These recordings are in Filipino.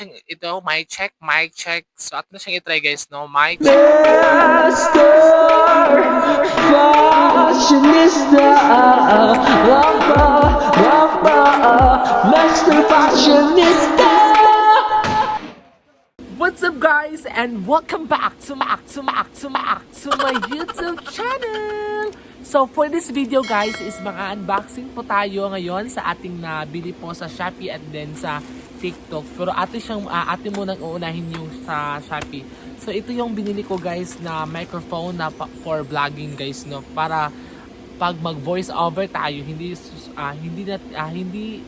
Ito, mic check. So, ato na siyang i-try guys, no? Mic check. Master Fashionista Lampa, lampa Master Fashionista. What's up guys and welcome back to my YouTube channel! So for this video guys is mga unboxing po tayo ngayon sa ating nabili po sa Shopee at then sa TikTok. Pero ate munang uunahin yung sa Shopee. So ito yung binili ko guys na microphone na for vlogging guys, no, para pag mag voice over tayo hindi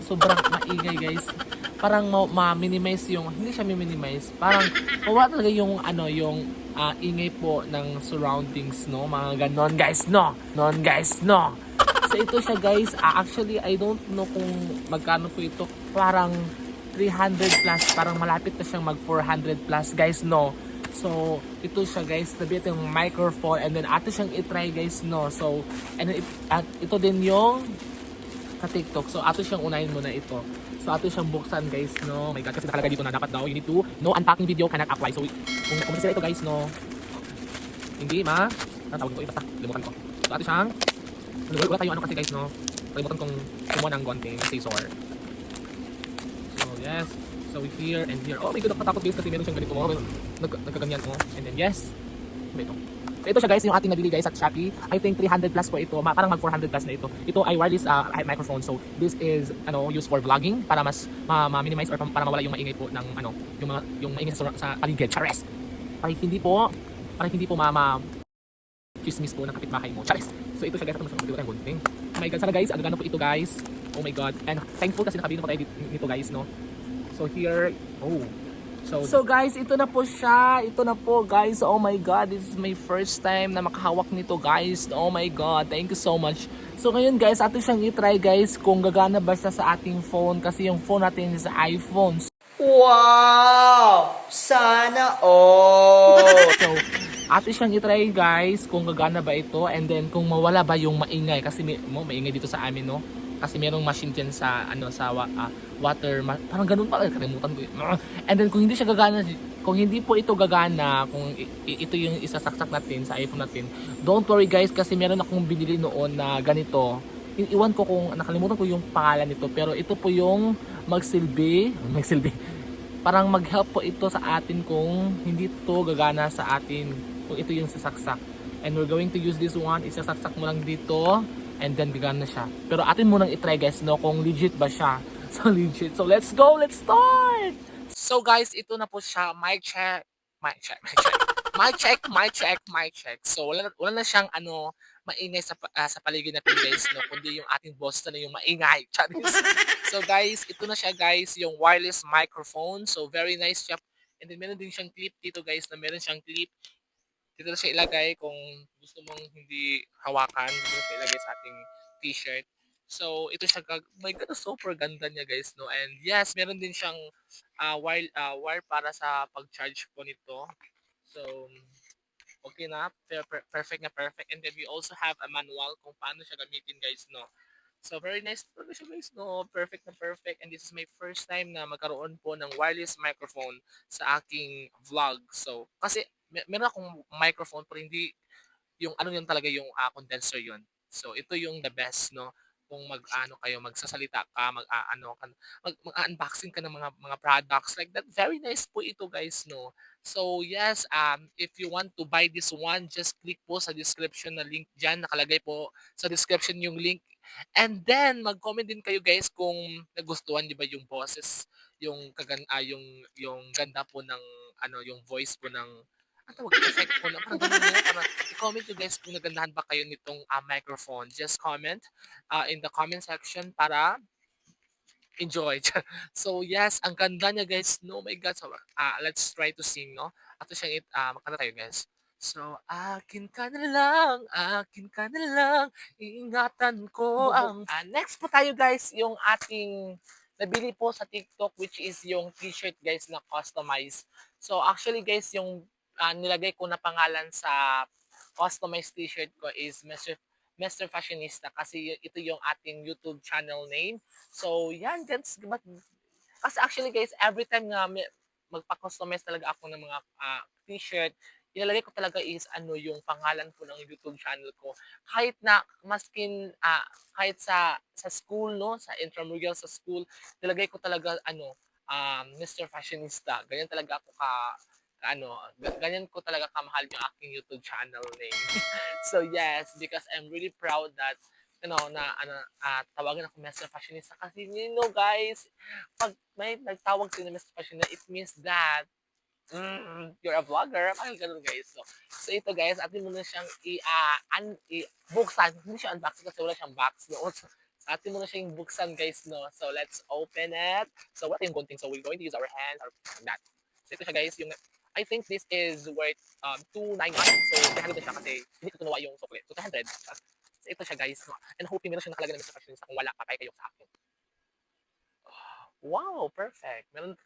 sobrang maingay guys, parang ma-minimize yung hindi siya minimize, parang mawala talaga yung ingay po ng surroundings, no, mga ganon guys, no. So ito siya guys, actually I don't know kung magkano po ito, parang 300 plus, parang malapit na siyang mag 400 plus guys, no. So, ito siya guys, tabi ito yung microphone and then ato siyang itry guys, no. So, and then at ito din yung ka-TikTok. So, ato siyang unahin muna ito. So, ato siyang buksan guys, no. Oh my god, kasi nakalagay dito na dapat daw, you need to, no unpacking video cannot apply. So, kung sila ito guys, no. Hindi tawag ko, basta, limutan ko. So, ato siyang, wala tayo kasi guys, no. Kalimutan kong kumuha ng gonting scissor. So, yes. So here and here. Oh my god, nakatakot guys kasi meron siyang ganito. Nagkaganyan mo. And then yes. Ito. So ito siya guys, yung ating nabili guys at Shopee. I think 300 plus po ito. Parang mag 400 plus na ito. Ito ay wireless microphone. So this is used for vlogging para mas ma-minimize or para mawala yung maingay po ng yung maingay sa paligid. Chares. Para hindi po chismis po ng kapitbahay mo. Chares. So ito siya guys, at ito yung gunting. Oh my god, sana guys, agad po ito guys. Oh my god. And thankful kasi nakabili na po tayo nito guys, no. So here, So guys, ito na po siya. Ito na po guys. Oh my god, this is my first time na makahawak nito guys. Oh my god, thank you so much. So ngayon guys, ato siyang i-try guys kung gagana ba siya sa ating phone kasi yung phone natin is iPhone. Wow! Sana all! So, ato siyang i-try guys kung gagana ba ito and then kung mawala ba yung maingay kasi maingay dito sa amin, no. Kasi merong machine dyan sa water, parang ganun pala, kalimutan ko. And then kung hindi siya gagana, kung hindi po ito gagana, kung ito yung isasaksak natin sa iPhone natin, don't worry guys kasi meron akong binili noon na ganito. Iwan ko kung nakalimutan ko yung pangalan nito, pero ito po yung magsilbi. Parang mag-help po ito sa atin kung hindi to gagana sa atin, kung ito yung sasaksak. And we're going to use this one, isasaksak mo lang dito. And then gagana siya. Pero atin munang i-try guys, no, kung legit ba siya. So legit. So let's go, let's start! So guys, ito na po siya. Mic check. So wala na siyang maingay sa paligid natin guys, no, kundi yung ating boss na yung maingay. Charis. So guys, ito na siya guys, yung wireless microphone. So very nice siya. And then meron din siyang clip dito guys, na meron siyang clip dito na siya ilagay kung gusto mong hindi hawakan, dito na siya ilagay sa ating t-shirt. So, ito siya, my god, super ganda niya guys, no? And yes, meron din siyang wire para sa pag-charge po nito. So, okay na, perfect na perfect. And then we also have a manual kung paano siya gamitin guys, no? So, very nice talaga siya guys, no? Perfect na perfect. And this is my first time na magkaroon po ng wireless microphone sa aking vlog. So, kasi meron akong microphone pero hindi yung yun talaga yung condenser yun. So, ito yung the best, no? Kung kayo magsasalita ka, mag-unboxing ka ng mga products like that. Very nice po ito, guys, no? So, yes, if you want to buy this one, just click po sa description na link diyan. Nakalagay po sa description yung link. And then, mag-comment din kayo, guys, kung nagustuhan niyo ba yung boses, yung ganda po ng yung voice po ng tawag effect po na parang ganun nga, parang i-comment nyo guys kung nagandahan ba kayo nitong microphone. Just comment in the comment section para enjoy. So yes, ang ganda niya guys. No, my God. So let's try to sing, no? Ato siyang makanta tayo guys. So, akin ka na lang, ingatan ko ang... next po tayo guys, yung ating nabili po sa TikTok, which is yung t-shirt guys na customized. So, actually guys, yung nilagay ko na pangalan sa customized t-shirt ko is Mr. Fashionista kasi ito yung ating YouTube channel name. So, yan, kasi actually guys, every time nga magpa-customize talaga ako ng mga t-shirt, ilalagay ko talaga is ano yung pangalan ko ng YouTube channel ko. Kahit na maskin kahit sa school no, sa intramural sa school, nilagay ko talaga ano Mr. Fashionista. Ganyan talaga ako ano, ganyan ko talaga kamahal yung aking YouTube channel name. So yes, because I'm really proud that na ano, tawagan ako Mr. Fashionista kasi guys, pag may nagtawag sa'yo na Mr. Fashionista, it means that you're a vlogger, parang gano'n guys. So ito guys, atin muna siyang buksan. Hindi siya unboxing kasi wala siyang box no. So atin muna siyang buksan guys no. So let's open it. So wala yung gunting. So we're going to use our hands or like that. So ito siya guys, yung I think this is worth 299. So 300 siya kasi hindi ko tunawa yung sukli. So 300. So ito siya guys. No? And hoping meron siya nakalagay na Mr. Fashionista. Kung wala, papay kayo sa akin. Wow, perfect. Meron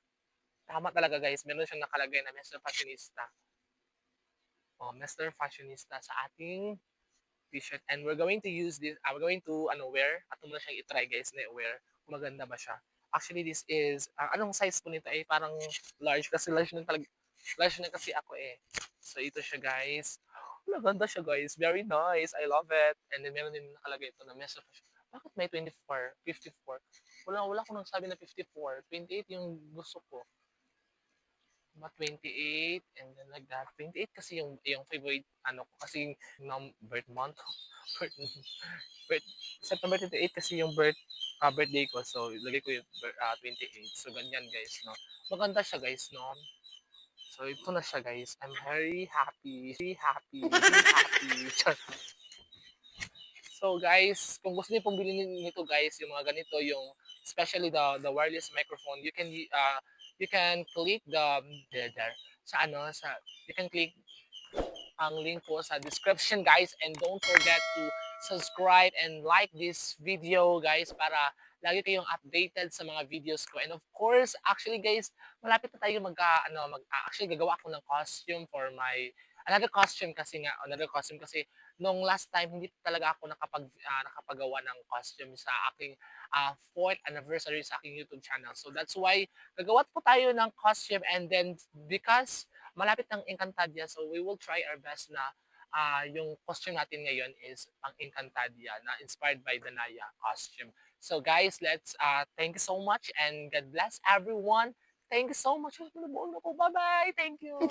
tama talaga guys, meron siyang nakalagay na Mr. Fashionista. Oh, Mr. Fashionista sa ating t-shirt. And we're going to use this, we're going to wear. At muna siyang i-try guys na i-wear. Kung maganda ba siya. Actually, this is, anong size po nito? Parang large kasi large na kasi ako eh. So ito siya guys. Maganda siya guys. Very nice. I love it. And then meron din nakalagay ito na Mr. Fashionista. Bakit may 24, 54? Wala akong nagsabi na 54. 28 yung gusto ko. 28 and then like that. 28 kasi yung favorite ko kasi yung birth month. birth, birth, September 28 kasi yung birthday ko. So ilagay ko yung 28. So ganyan guys, no. Maganda siya guys, no. So ito na siya guys. I'm very happy. Very happy. Very happy. So guys, kung gusto niyo pong bilhin nito guys, yung mga ganito, yung especially the wireless microphone, you can click there sa you can click ang link po sa description guys, and don't forget to subscribe and like this video guys para lagi kayong updated sa mga videos ko. And of course, actually guys, malapit na tayo actually gagawa ako ng costume for my another costume kasi nung last time hindi talaga ako nakapagawa ng costume sa aking 4th anniversary sa aking YouTube channel. So that's why gagawa po tayo ng costume, and then because malapit ng Encantadia, so we will try our best na yung costume natin ngayon is pang Encantadia na inspired by the Naya costume. So guys, let's thank you so much and God bless everyone. Thank you so much. Bye-bye. Thank you.